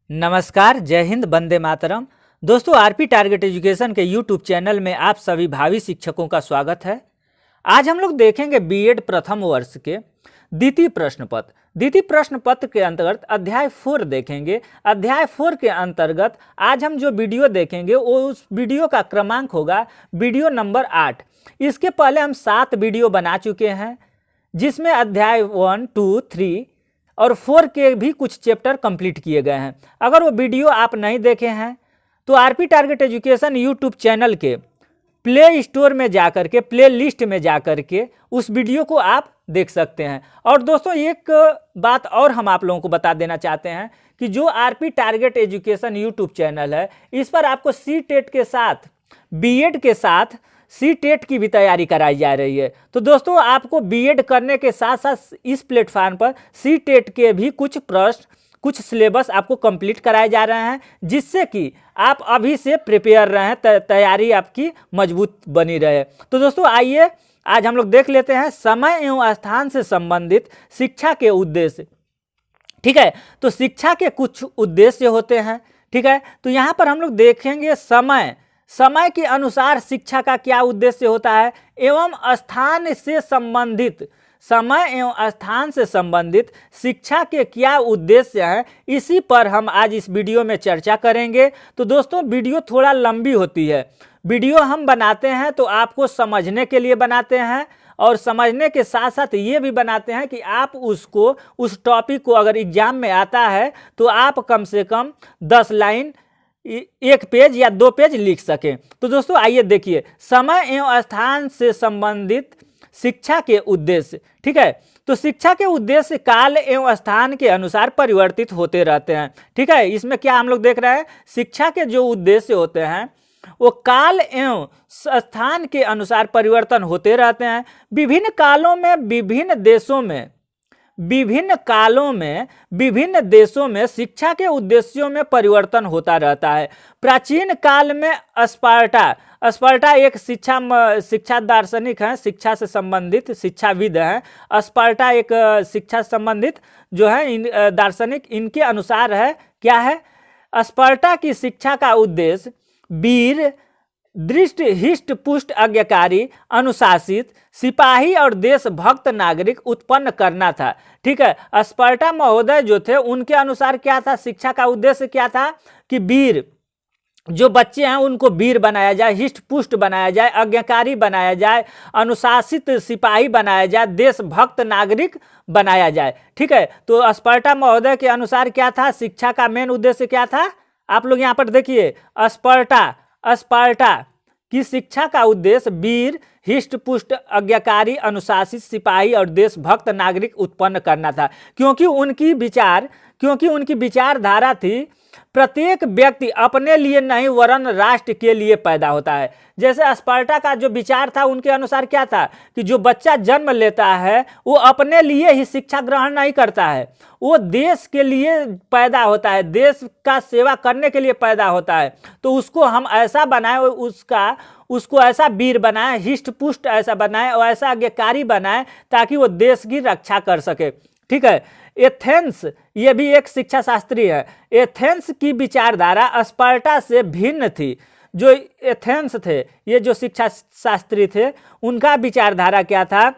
नमस्कार, जय हिंद, वंदे मातरम। दोस्तों, आरपी टारगेट एजुकेशन के यूट्यूब चैनल में आप सभी भावी शिक्षकों का स्वागत है। आज हम लोग देखेंगे बीएड प्रथम वर्ष के द्वितीय प्रश्न पत्र। द्वितीय प्रश्न पत्र के अंतर्गत अध्याय 4 देखेंगे। अध्याय 4 के अंतर्गत आज हम जो वीडियो देखेंगे वो उस वीडियो का क्रमांक होगा वीडियो नंबर 8। इसके पहले हम 7 वीडियो बना चुके हैं, जिसमें अध्याय 1, 2, 3 और 4 के भी कुछ चैप्टर कंप्लीट किए गए हैं। अगर वो वीडियो आप नहीं देखे हैं तो RP target education YouTube channel के प्ले स्टोर में जाकर के, प्ले लिस्ट में जाकर के उस वीडियो को आप देख सकते हैं। और दोस्तों, एक बात और हम आप लोगों को बता देना चाहते हैं कि जो RP target education YouTube channel है, इस पर आपको सी टेट के साथ, बीएड के साथ सी टेट की भी तैयारी कराई जा रही है। तो दोस्तों, आपको बीएड करने के साथ साथ इस प्लेटफार्म पर सी टेट के भी कुछ प्रश्न, कुछ सिलेबस आपको कंप्लीट कराए जा रहे हैं, जिससे कि आप अभी से प्रिपेयर रहें, तैयारी आपकी मजबूत बनी रहे। तो दोस्तों, आइए आज हम लोग देख लेते हैं समय एवं स्थान से संबंधित शिक्षा के उद्देश्य। ठीक है, तो शिक्षा के कुछ उद्देश्य होते हैं। ठीक है, तो यहाँ पर हम लोग देखेंगे समय के अनुसार शिक्षा का क्या उद्देश्य होता है, एवं स्थान से संबंधित, समय एवं स्थान से संबंधित शिक्षा के क्या उद्देश्य हैं, इसी पर हम आज इस वीडियो में चर्चा करेंगे। तो दोस्तों, वीडियो थोड़ा लंबी होती है। वीडियो हम बनाते हैं तो आपको समझने के लिए बनाते हैं, और समझने के साथ साथ ये भी बनाते हैं कि आप उसको, उस टॉपिक को अगर एग्जाम में आता है तो आप कम से कम 10 लाइन, 1 पेज या 2 पेज लिख सकें। तो दोस्तों, आइए देखिए समय एवं स्थान से संबंधित शिक्षा के उद्देश्य। ठीक है, तो शिक्षा के उद्देश्य काल एवं स्थान के अनुसार परिवर्तित होते रहते हैं। ठीक है, इसमें क्या हम लोग देख रहे हैं, शिक्षा के जो उद्देश्य होते हैं वो काल एवं स्थान के अनुसार परिवर्तन होते रहते हैं। विभिन्न कालों में, विभिन्न देशों में शिक्षा के उद्देश्यों में परिवर्तन होता रहता है। प्राचीन काल में स्पार्टा एक शिक्षा दार्शनिक हैं, शिक्षा से संबंधित शिक्षाविद हैं। स्पार्टा एक शिक्षा संबंधित जो है दार्शनिक, इनके अनुसार है क्या है, स्पार्टा की शिक्षा का उद्देश्य वीर, दृष्ट, हिष्ट पुष्ट, आज्ञाकारी, अनुशासित सिपाही और देशभक्त नागरिक उत्पन्न करना था। ठीक है, स्पार्टा महोदय जो थे उनके अनुसार क्या था, शिक्षा का उद्देश्य क्या था कि वीर, जो बच्चे हैं उनको वीर बनाया जाए, हिष्ट पुष्ट बनाया जाए, आज्ञाकारी बनाया जाए, अनुशासित सिपाही बनाया जाए, देशभक्त नागरिक बनाया जाए। ठीक है, तो स्पार्टा महोदय के अनुसार क्या था, शिक्षा का मेन उद्देश्य क्या था, आप लोग यहाँ पर देखिए, स्पार्टा की शिक्षा का उद्देश्य वीर, हिष्ट पुष्ट, आज्ञाकारी, अनुशासित सिपाही और देशभक्त नागरिक उत्पन्न करना था। क्योंकि उनकी विचारधारा थी, प्रत्येक व्यक्ति अपने लिए नहीं वरन राष्ट्र के लिए पैदा होता है। जैसे स्पार्टा का जो विचार था, उनके अनुसार क्या था कि जो बच्चा जन्म लेता है वो अपने लिए ही शिक्षा ग्रहण नहीं करता है, वो देश के लिए पैदा होता है, देश का सेवा करने के लिए पैदा होता है। तो उसको हम ऐसा बनाए, उसको ऐसा वीर बनाए, हिष्ट पुष्ट ऐसा बनाए और ऐसा आज्ञाकारी बनाए ताकि वो देश की रक्षा कर सके। ठीक है, एथेंस ये भी एक शिक्षा शास्त्री है। एथेंस की विचारधारा स्पार्टा से भिन्न थी। जो एथेंस थे, ये जो शिक्षा शास्त्री थे, उनका विचारधारा क्या था,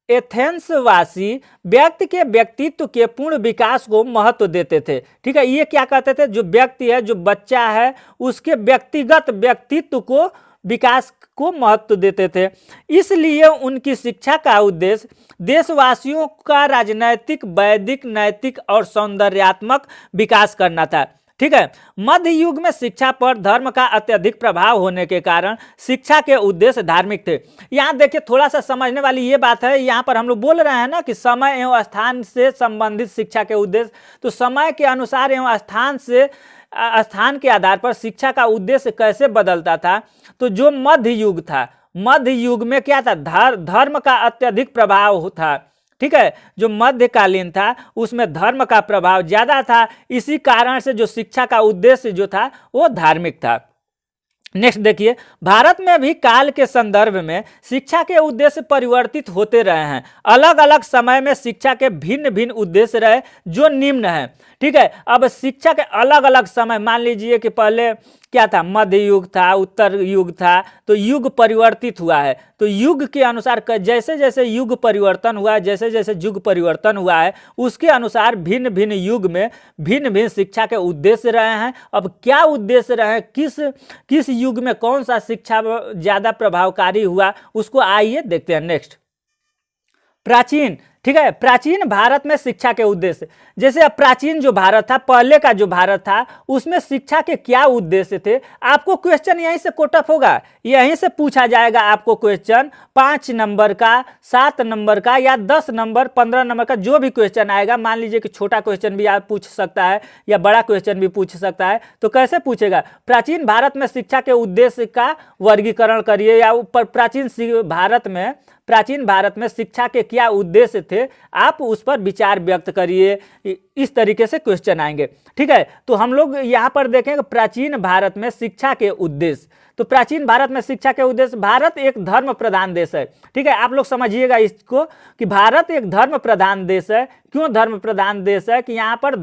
एथेंसवासी व्यक्ति के व्यक्तित्व के पूर्ण विकास को महत्व देते थे। ठीक है, ये क्या कहते थे, जो व्यक्ति है, जो बच्चा है, उसके व्यक्तिगत व्यक्तित्व को, विकास को महत्व देते थे। इसलिए उनकी शिक्षा का उद्देश्य देशवासियों का राजनैतिक, वैदिक, नैतिक और सौंदर्यात्मक विकास करना था। ठीक है, मध्य युग में शिक्षा पर धर्म का अत्यधिक प्रभाव होने के कारण शिक्षा के उद्देश्य धार्मिक थे। यहाँ देखिए, थोड़ा सा समझने वाली ये बात है, यहाँ पर हम लोग बोल रहे हैं ना कि समय एवं स्थान से संबंधित शिक्षा के उद्देश्य, तो समय के अनुसार एवं स्थान के आधार पर शिक्षा का उद्देश्य कैसे बदलता था। तो जो मध्य युग था, मध्य युग में क्या था, धर्म का अत्यधिक प्रभाव था। ठीक है, जो मध्यकालीन था उसमें धर्म का प्रभाव ज्यादा था, इसी कारण से जो शिक्षा का उद्देश्य जो था वो धार्मिक था। नेक्स्ट देखिए, भारत में भी काल के संदर्भ में शिक्षा के उद्देश्य परिवर्तित होते रहे हैं। अलग अलग समय में शिक्षा के भिन्न भिन्न उद्देश्य रहे जो निम्न है। ठीक है, अब शिक्षा के अलग अलग समय, मान लीजिए कि पहले क्या था, मध्य युग था, उत्तर युग था, तो युग परिवर्तित हुआ है। तो युग के अनुसार जैसे जैसे युग परिवर्तन हुआ है, जैसे जैसे युग परिवर्तन हुआ है, उसके अनुसार भिन्न भिन्न युग में भिन्न भिन्न शिक्षा के उद्देश्य रहे हैं। अब क्या उद्देश्य रहे, किस युग में कौन सा शिक्षा ज़्यादा प्रभावकारी हुआ, उसको आइए देखते हैं। नेक्स्ट, प्राचीन। ठीक है, प्राचीन भारत में शिक्षा के उद्देश्य, जैसे अब प्राचीन जो भारत था, पहले का जो भारत था, उसमें शिक्षा के क्या उद्देश्य थे। आपको क्वेश्चन यहीं से कोटअप होगा, यहीं से पूछा जाएगा आपको क्वेश्चन। 5 नंबर का, 7 नंबर का, या 10 नंबर, 15 नंबर का, जो भी क्वेश्चन आएगा। मान लीजिए कि छोटा क्वेश्चन भी आप पूछ सकता है या बड़ा क्वेश्चन भी पूछ सकता है, तो कैसे पूछेगा, प्राचीन भारत में शिक्षा के उद्देश्य का वर्गीकरण करिए, या प्राचीन भारत में शिक्षा के क्या उद्देश्य थे, आप उस पर विचार व्यक्त करिए। इस तरीके से क्वेश्चन आएंगे। ठीक है, तो हम लोग यहाँ पर देखेंगे प्राचीन भारत में शिक्षा के उद्देश्य। तो प्राचीन भारत में शिक्षा के उद्देश्य, भारत एक धर्म प्रधान देश है। ठीक है, आप लोग समझिएगा इसको कि भारत एक धर्म प्रधान देश है। क्यों धर्म प्रधान देश है? कि यहाँ पर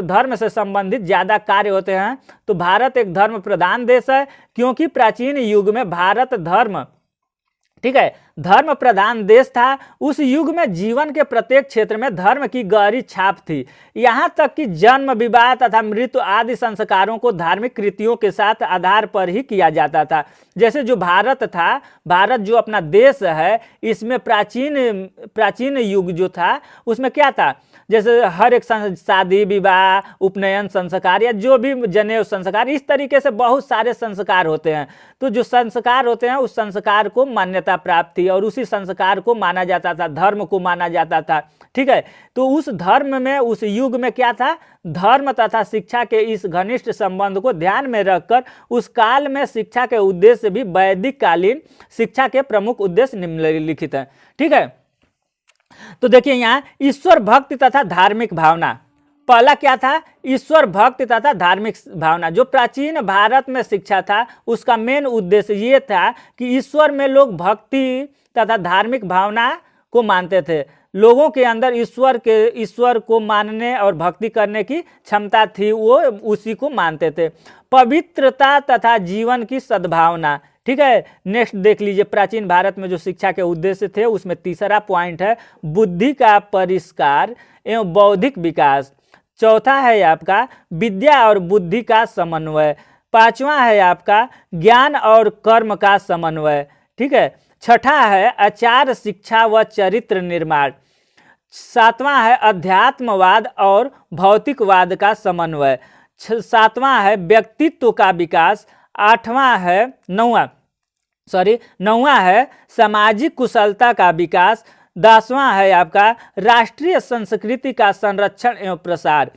धर्म से संबंधित ज़्यादा कार्य होते हैं। तो भारत एक धर्म प्रधान देश है, क्योंकि प्राचीन युग में भारत धर्म प्रधान देश था। उस युग में जीवन के प्रत्येक क्षेत्र में धर्म की गहरी छाप थी। यहाँ तक कि जन्म, विवाह तथा मृत्यु आदि संस्कारों को धार्मिक कृतियों के साथ आधार पर ही किया जाता था। जैसे जो भारत था, भारत जो अपना देश है, इसमें प्राचीन युग जो था, उसमें क्या था, जैसे हर एक शादी, विवाह, उपनयन संस्कार, या जो भी जनेऊ संस्कार, इस तरीके से बहुत सारे संस्कार होते हैं। तो जो संस्कार होते हैं, उस संस्कार को मान्यता प्राप्त थी और उसी संस्कार को माना जाता था, धर्म को माना जाता था। ठीक है, तो उस धर्म में, उस युग में क्या था, धर्म तथा शिक्षा के इस घनिष्ठ संबंध को ध्यान में रखकर उस काल में शिक्षा के उद्देश्य भी वैदिक कालीन शिक्षा के प्रमुख उद्देश्य निम्नलिखित हैं। ठीक है, तो देखिए यहाँ ईश्वर भक्ति तथा धार्मिक भावना, पहला क्या था, ईश्वर भक्ति तथा धार्मिक भावना। जो प्राचीन भारत में शिक्षा था, उसका मेन उद्देश्य ये था कि ईश्वर में लोग भक्ति तथा धार्मिक भावना को मानते थे। लोगों के अंदर ईश्वर को मानने और भक्ति करने की क्षमता थी, वो उसी को मानते थे। पवित्रता तथा जीवन की सद्भावना। ठीक है, नेक्स्ट देख लीजिए, प्राचीन भारत में जो शिक्षा के उद्देश्य थे, उसमें तीसरा पॉइंट है बुद्धि का परिष्कार एवं बौद्धिक विकास। चौथा है आपका विद्या और बुद्धि का समन्वय। पांचवा है आपका ज्ञान और कर्म का समन्वय। ठीक है, छठा है आचार, शिक्षा व चरित्र निर्माण। सातवां है अध्यात्मवाद और भौतिकवाद का समन्वय। सातवां है व्यक्तित्व का विकास। नौवां है सामाजिक कुशलता का विकास। 10वां है आपका राष्ट्रीय संस्कृति का संरक्षण एवं प्रसार।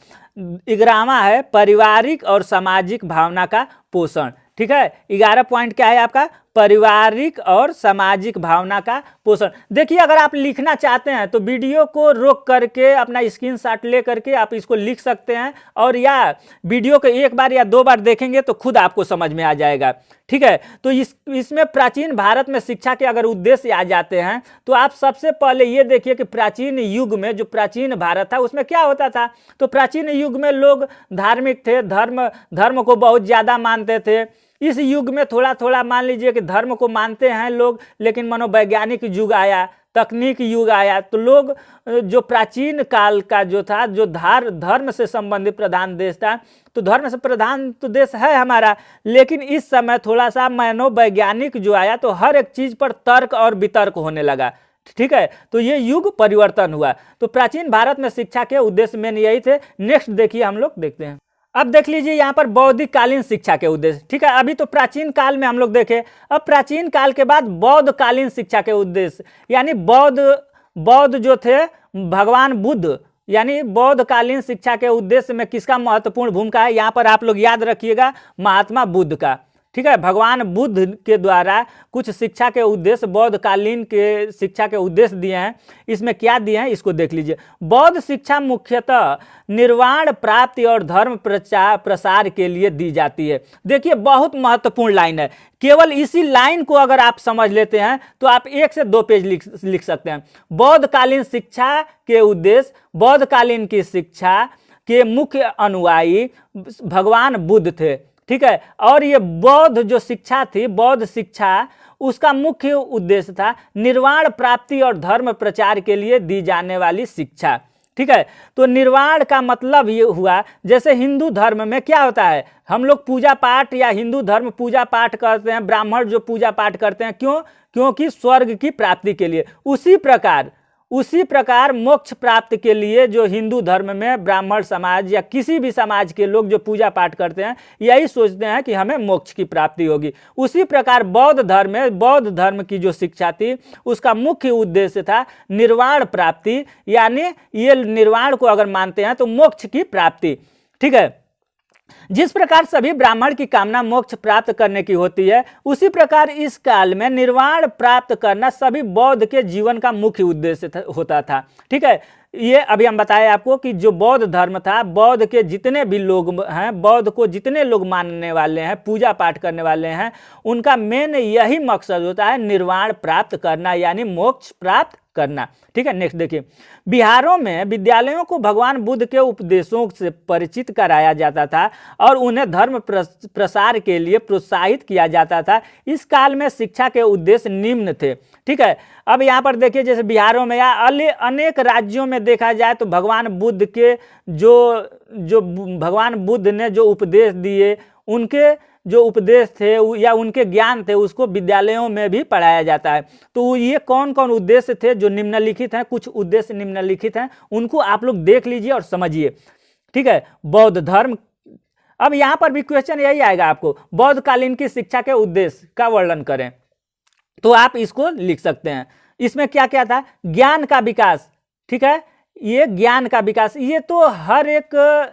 11वां है पारिवारिक और सामाजिक भावना का पोषण। ठीक है, 11 पॉइंट क्या है आपका, पारिवारिक और सामाजिक भावना का पोषण। देखिए, अगर आप लिखना चाहते हैं तो वीडियो को रोक करके अपना स्क्रीनशॉट ले करके आप इसको लिख सकते हैं, और या वीडियो को एक बार या 2 बार देखेंगे तो खुद आपको समझ में आ जाएगा। ठीक है, तो इसमें प्राचीन भारत में शिक्षा के अगर उद्देश्य आ जाते हैं, तो आप सबसे पहले ये देखिए कि प्राचीन युग में जो प्राचीन भारत था, उसमें क्या होता था। तो प्राचीन युग में लोग धार्मिक थे, धर्म को बहुत ज़्यादा मानते थे। इस युग में थोड़ा थोड़ा मान लीजिए कि धर्म को मानते हैं लोग, लेकिन मनोवैज्ञानिक युग आया, तकनीक युग आया, तो लोग जो प्राचीन काल का जो था, जो धर्म से संबंधित प्रधान देश था, तो धर्म से प्रधान तो देश है हमारा, लेकिन इस समय थोड़ा सा मनोवैज्ञानिक जो आया, तो हर एक चीज़ पर तर्क और वितर्क होने लगा। ठीक है, तो ये युग परिवर्तन हुआ। तो प्राचीन भारत में शिक्षा के उद्देश्य मेन यही थे। नेक्स्ट देखिए, हम लोग देखते हैं। अब देख लीजिए यहाँ पर बौद्धिक कालीन शिक्षा के उद्देश्य। ठीक है, अभी तो प्राचीन काल में हम लोग देखे, अब प्राचीन काल के बाद बौद्ध कालीन शिक्षा के उद्देश्य, यानी बौद्ध जो थे, भगवान बुद्ध, यानी बौद्ध कालीन शिक्षा के उद्देश्य में किसका महत्वपूर्ण भूमिका है, यहाँ पर आप लोग याद रखिएगा, महात्मा बुद्ध का। ठीक है, भगवान बुद्ध के द्वारा कुछ शिक्षा के उद्देश्य, बौद्ध कालीन के शिक्षा के उद्देश्य दिए हैं। इसमें क्या दिए हैं इसको देख लीजिए। बौद्ध शिक्षा मुख्यतः निर्वाण प्राप्ति और धर्म प्रसार के लिए दी जाती है। देखिए बहुत महत्वपूर्ण लाइन है, केवल इसी लाइन को अगर आप समझ लेते हैं तो आप 1 से 2 पेज लिख सकते हैं। बौद्ध कालीन शिक्षा के उद्देश्य, बौद्ध कालीन की शिक्षा के मुख्य अनुयायी भगवान बुद्ध थे, ठीक है। और ये बौद्ध जो शिक्षा थी, बौद्ध शिक्षा, उसका मुख्य उद्देश्य था निर्वाण प्राप्ति और धर्म प्रचार के लिए दी जाने वाली शिक्षा, ठीक है। तो निर्वाण का मतलब ये हुआ, जैसे हिंदू धर्म में क्या होता है, हम लोग पूजा पाठ या हिंदू धर्म पूजा पाठ करते हैं, ब्राह्मण जो पूजा पाठ करते हैं, क्यों? क्योंकि स्वर्ग की प्राप्ति के लिए। उसी प्रकार मोक्ष प्राप्ति के लिए जो हिंदू धर्म में ब्राह्मण समाज या किसी भी समाज के लोग जो पूजा पाठ करते हैं, यही सोचते हैं कि हमें मोक्ष की प्राप्ति होगी। उसी प्रकार बौद्ध धर्म में, बौद्ध धर्म की जो शिक्षा थी उसका मुख्य उद्देश्य था निर्वाण प्राप्ति, यानी ये निर्वाण को अगर मानते हैं तो मोक्ष की प्राप्ति, ठीक है। जिस प्रकार सभी ब्राह्मण की कामना मोक्ष प्राप्त करने की होती है, उसी प्रकार इस काल में निर्वाण प्राप्त करना सभी बौद्ध के जीवन का मुख्य उद्देश्य होता था, ठीक है। ये अभी हम बताए आपको कि जो बौद्ध धर्म था, बौद्ध के जितने भी लोग हैं, बौद्ध को जितने लोग मानने वाले हैं, पूजा पाठ करने वाले हैं, उनका मेन यही मकसद होता है निर्वाण प्राप्त करना, यानी मोक्ष प्राप्त करना, ठीक है। नेक्स्ट देखिए, बिहारों में विद्यालयों को भगवान बुद्ध के उपदेशों से परिचित कराया जाता था और उन्हें धर्म प्रसार के लिए प्रोत्साहित किया जाता था। इस काल में शिक्षा के उद्देश्य निम्न थे, ठीक है। अब यहाँ पर देखिए, जैसे बिहारों में या अनेक राज्यों में देखा जाए तो भगवान बुद्ध के जो भगवान बुद्ध ने जो उपदेश दिए, उनके जो उपदेश थे या उनके ज्ञान थे, उसको विद्यालयों में भी पढ़ाया जाता है। तो ये कौन कौन उद्देश्य थे जो निम्नलिखित हैं, कुछ उद्देश्य निम्नलिखित हैं, उनको आप लोग देख लीजिए और समझिए, ठीक है। बौद्ध धर्म, अब यहाँ पर भी क्वेश्चन यही आएगा आपको, बौद्ध कालीन की शिक्षा के उद्देश्य का वर्णन करें, तो आप इसको लिख सकते हैं। इसमें क्या क्या था? ज्ञान का विकास, ठीक है, ये ज्ञान का विकास, ये तो हर एक,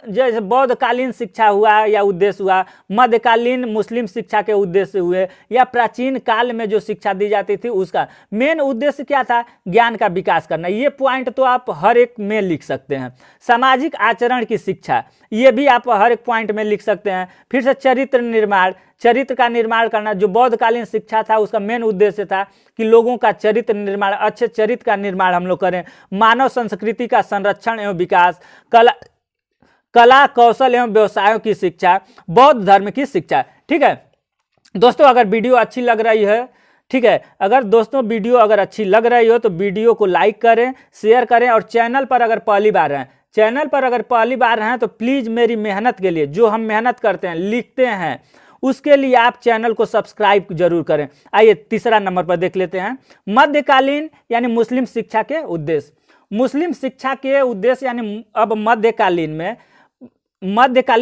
जैसे बौद्ध कालीन शिक्षा हुआ या उद्देश्य हुआ, मध्यकालीन मुस्लिम शिक्षा के उद्देश्य हुए, या प्राचीन काल में जो शिक्षा दी जाती थी उसका मेन उद्देश्य क्या था? ज्ञान का विकास करना। ये पॉइंट तो आप हर एक में लिख सकते हैं। सामाजिक आचरण की शिक्षा, ये भी आप हर एक पॉइंट में लिख सकते हैं। फिर से चरित्र निर्माण, चरित्र का निर्माण करना, जो बौद्धकालीन शिक्षा था उसका मेन उद्देश्य था कि लोगों का चरित्र निर्माण, अच्छे चरित्र का निर्माण हम लोग करें। मानव संस्कृति का संरक्षण एवं विकास, कला कौशल एवं व्यवसायों की शिक्षा, बौद्ध धर्म की शिक्षा, ठीक है। दोस्तों अगर वीडियो अच्छी लग रही है, ठीक है, अगर दोस्तों वीडियो अगर अच्छी लग रही हो तो वीडियो को लाइक करें, शेयर करें, और चैनल पर अगर पहली बार हैं तो प्लीज़ मेरी मेहनत के लिए, जो हम मेहनत करते हैं, लिखते हैं, उसके लिए आप चैनल को सब्सक्राइब जरूर करें। आइए तीसरा नंबर पर देख लेते हैं, मध्यकालीन यानी मुस्लिम शिक्षा के उद्देश्य। मुस्लिम शिक्षा के उद्देश्य यानी अब मध्यकालीन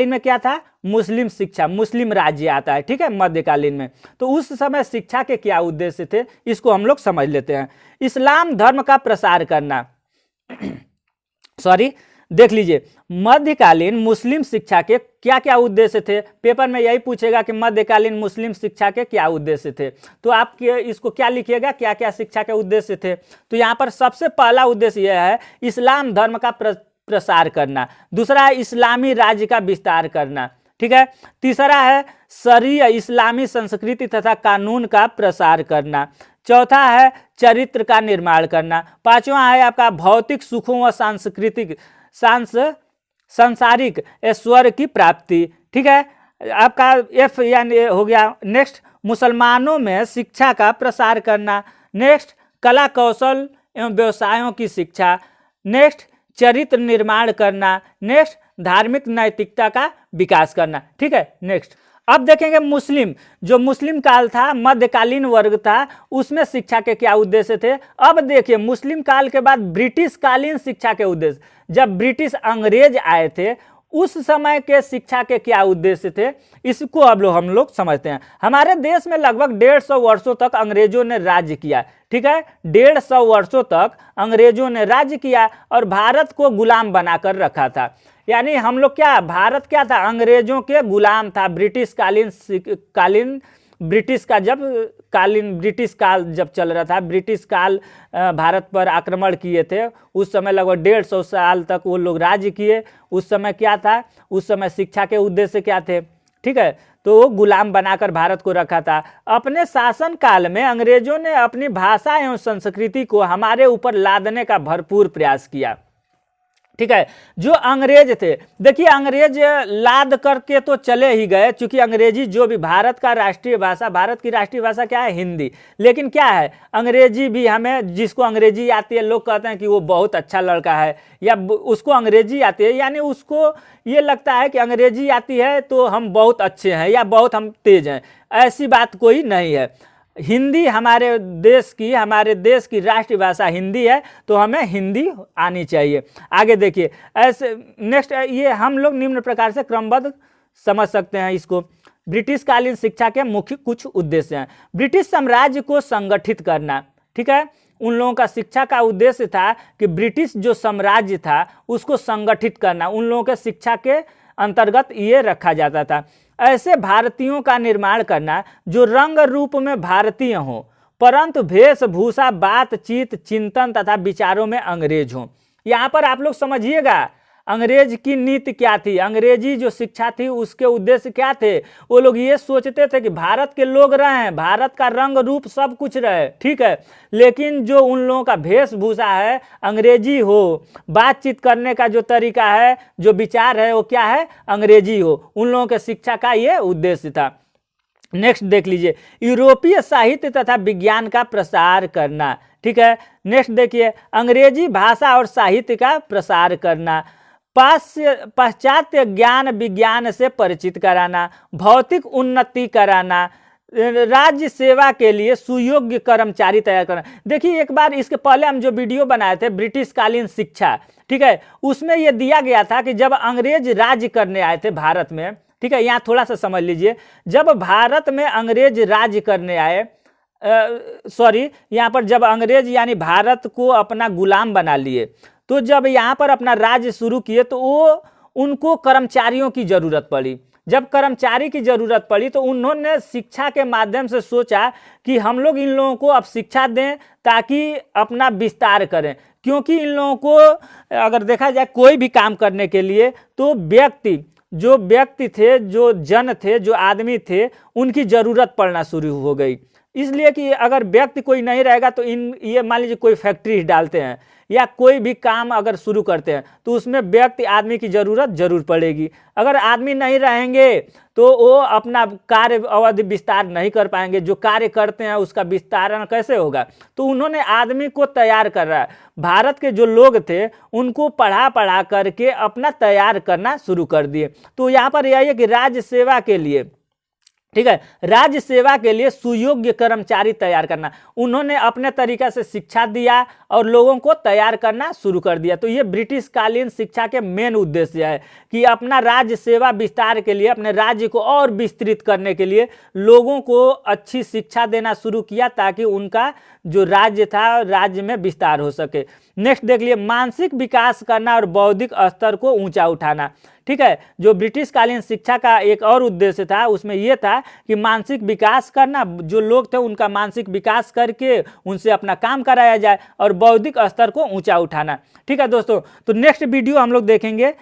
में क्या था? मुस्लिम शिक्षा, मुस्लिम राज्य आता है, ठीक है, मध्यकालीन में। तो उस समय शिक्षा के क्या उद्देश्य थे, इसको हम लोग समझ लेते हैं। इस्लाम धर्म का प्रसार करना देख लीजिए, मध्यकालीन मुस्लिम शिक्षा के क्या क्या उद्देश्य थे। पेपर में यही पूछेगा कि मध्यकालीन मुस्लिम शिक्षा के क्या उद्देश्य थे, तो आप इसको क्या लिखिएगा, क्या क्या शिक्षा के उद्देश्य थे। तो यहाँ पर सबसे पहला उद्देश्य यह है इस्लाम धर्म का प्रसार करना। दूसरा है इस्लामी राज्य का विस्तार करना, ठीक है। तीसरा है शरीय इस्लामी संस्कृति तथा कानून का प्रसार करना। चौथा है चरित्र का निर्माण करना। पांचवा है आपका भौतिक सुखों व सांसारिक ऐश्वर्य की प्राप्ति, ठीक है, आपका F यानी हो गया। नेक्स्ट मुसलमानों में शिक्षा का प्रसार करना। नेक्स्ट कला कौशल एवं व्यवसायों की शिक्षा। नेक्स्ट चरित्र निर्माण करना। नेक्स्ट धार्मिक नैतिकता का विकास करना, ठीक है। नेक्स्ट अब देखेंगे मुस्लिम काल था, मध्यकालीन वर्ग था, उसमें शिक्षा के क्या उद्देश्य थे। अब देखिए मुस्लिम काल के बाद ब्रिटिश कालीन शिक्षा के उद्देश्य, जब ब्रिटिश अंग्रेज आए थे उस समय के शिक्षा के क्या उद्देश्य थे, इसको अब हम लोग समझते हैं। हमारे देश में लगभग 150 वर्षों तक अंग्रेजों ने राज्य किया, ठीक है, 150 वर्षों तक अंग्रेजों ने राज्य किया और भारत को गुलाम बनाकर रखा था। यानी हम लोग क्या, भारत क्या था, अंग्रेजों के गुलाम था। ब्रिटिश काल जब चल रहा था, ब्रिटिश काल भारत पर आक्रमण किए थे, उस समय लगभग 150 साल तक वो लोग राज्य किए। उस समय क्या था, उस समय शिक्षा के उद्देश्य क्या थे, ठीक है, तो वो गुलाम बनाकर भारत को रखा था। अपने शासन काल में अंग्रेजों ने अपनी भाषा एवं संस्कृति को हमारे ऊपर लादने का भरपूर प्रयास किया, ठीक है। जो अंग्रेज थे, देखिए अंग्रेज लाद करके तो चले ही गए, क्योंकि अंग्रेजी जो भी भारत की राष्ट्रीय भाषा क्या है, हिंदी। लेकिन क्या है, अंग्रेजी भी हमें, जिसको अंग्रेजी आती है, लोग कहते हैं कि वो बहुत अच्छा लड़का है, या उसको अंग्रेजी आती है, यानी उसको ये लगता है कि अंग्रेजी आती है तो हम बहुत अच्छे हैं या बहुत हम तेज हैं। ऐसी बात कोई नहीं है। हिंदी हमारे देश की राष्ट्रीय भाषा हिंदी है, तो हमें हिंदी आनी चाहिए। आगे देखिए, ऐसे नेक्स्ट ये हम लोग निम्न प्रकार से क्रमबद्ध समझ सकते हैं इसको। ब्रिटिश कालीन शिक्षा के मुख्य कुछ उद्देश्य हैं। ब्रिटिश साम्राज्य को संगठित करना, ठीक है, उन लोगों का शिक्षा का उद्देश्य था कि ब्रिटिश जो साम्राज्य था उसको संगठित करना, उन लोगों के शिक्षा के अंतर्गत ये रखा जाता था। ऐसे भारतीयों का निर्माण करना जो रंग रूप में भारतीय हों, परंतु वेशभूषा, बातचीत, चिंतन तथा विचारों में अंग्रेज हों। यहाँ पर आप लोग समझिएगा अंग्रेज की नीति क्या थी, अंग्रेजी जो शिक्षा थी उसके उद्देश्य क्या थे। वो लोग ये सोचते थे कि भारत के लोग रहे, भारत का रंग रूप सब कुछ रहे, ठीक है, लेकिन जो उन लोगों का वेशभूषा है अंग्रेजी हो, बातचीत करने का जो तरीका है, जो विचार है, वो क्या है, अंग्रेजी हो। उन लोगों के शिक्षा का ये उद्देश्य था। नेक्स्ट देख लीजिए, यूरोपीय साहित्य तथा विज्ञान का प्रसार करना, ठीक है। नेक्स्ट देखिए, अंग्रेजी भाषा और साहित्य का प्रसार करना, पाश्चात्य ज्ञान विज्ञान से परिचित कराना, भौतिक उन्नति कराना, राज्य सेवा के लिए सुयोग्य कर्मचारी तैयार करना। देखिए एक बार इसके पहले हम जो वीडियो बनाए थे ब्रिटिश कालीन शिक्षा, ठीक है, उसमें यह दिया गया था कि जब अंग्रेज राज्य करने आए थे भारत में, ठीक है, यहाँ थोड़ा सा समझ लीजिए, जब भारत में अंग्रेज राज्य करने आए, यहाँ पर जब अंग्रेज यानी भारत को अपना गुलाम बना लिए, तो जब यहाँ पर अपना राज्य शुरू किए तो वो उनको कर्मचारियों की जरूरत पड़ी। जब कर्मचारी की जरूरत पड़ी तो उन्होंने शिक्षा के माध्यम से सोचा कि हम लोग इन लोगों को अब शिक्षा दें ताकि अपना विस्तार करें, क्योंकि इन लोगों को अगर देखा जाए कोई भी काम करने के लिए तो जो व्यक्ति थे, जो जन थे, जो आदमी थे, उनकी ज़रूरत पड़ना शुरू हो गई। इसलिए कि अगर व्यक्ति कोई नहीं रहेगा तो ये मान लीजिए कोई फैक्ट्री डालते हैं या कोई भी काम अगर शुरू करते हैं तो उसमें व्यक्ति आदमी की ज़रूरत जरूर पड़ेगी। अगर आदमी नहीं रहेंगे तो वो अपना कार्य अवधि विस्तार नहीं कर पाएंगे, जो कार्य करते हैं उसका विस्तारण कैसे होगा। तो उन्होंने आदमी को तैयार कर रहा है, भारत के जो लोग थे उनको पढ़ा करके अपना तैयार करना शुरू कर दिए। तो यहाँ पर यही है कि राज्य सेवा के लिए, ठीक है, राज्य सेवा के लिए सुयोग्य कर्मचारी तैयार करना। उन्होंने अपने तरीका से शिक्षा दिया और लोगों को तैयार करना शुरू कर दिया। तो ये ब्रिटिश कालीन शिक्षा के मेन उद्देश्य है कि अपना राज्य सेवा विस्तार के लिए, अपने राज्य को और विस्तृत करने के लिए लोगों को अच्छी शिक्षा देना शुरू किया ताकि उनका जो राज्य था, राज्य में विस्तार हो सके। नेक्स्ट देख लिए, मानसिक विकास करना और बौद्धिक स्तर को ऊंचा उठाना, ठीक है। जो ब्रिटिश कालीन शिक्षा का एक और उद्देश्य था उसमें यह था कि मानसिक विकास करना, जो लोग थे उनका मानसिक विकास करके उनसे अपना काम कराया जाए और बौद्धिक स्तर को ऊंचा उठाना, ठीक है दोस्तों। तो नेक्स्ट वीडियो हम लोग देखेंगे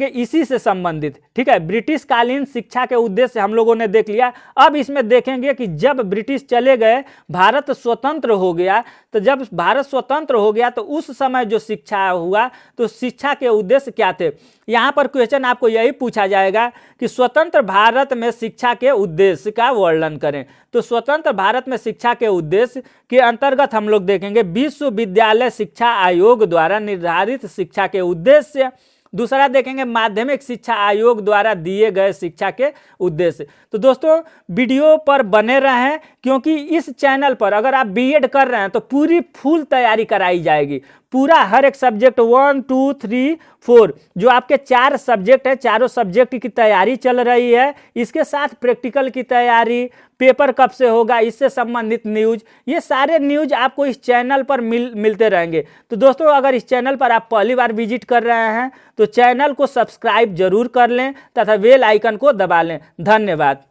इसी से संबंधित, ठीक है। ब्रिटिश कालीन शिक्षा के उद्देश्य हम लोगों ने देख लिया। अब इसमें देखेंगे कि जब ब्रिटिश चले गए, भारत स्वतंत्र हो गया, तो जब भारत स्वतंत्र हो गया तो उस समय जो शिक्षा हुआ तो शिक्षा के उद्देश्य क्या थे। यहाँ पर क्वेश्चन आपको यही पूछा जाएगा कि स्वतंत्र भारत में शिक्षा के उद्देश्य का वर्णन करें। तो स्वतंत्र भारत में शिक्षा के उद्देश्य के अंतर्गत हम लोग देखेंगे विश्वविद्यालय शिक्षा आयोग द्वारा निर्धारित शिक्षा के उद्देश्य, दूसरा देखेंगे माध्यमिक शिक्षा आयोग द्वारा दिए गए शिक्षा के उद्देश्य। तो दोस्तों वीडियो पर बने रहें, क्योंकि इस चैनल पर अगर आप बीएड कर रहे हैं तो पूरी फुल तैयारी कराई जाएगी। पूरा हर एक सब्जेक्ट 1 2 3 4 जो आपके 4 सब्जेक्ट है, चारों सब्जेक्ट की तैयारी चल रही है। इसके साथ प्रैक्टिकल की तैयारी, पेपर कब से होगा इससे संबंधित न्यूज, ये सारे न्यूज आपको इस चैनल पर मिलते रहेंगे। तो दोस्तों अगर इस चैनल पर आप पहली बार विजिट कर रहे हैं तो चैनल को सब्सक्राइब जरूर कर लें तथा बेल आइकन को दबा लें। धन्यवाद।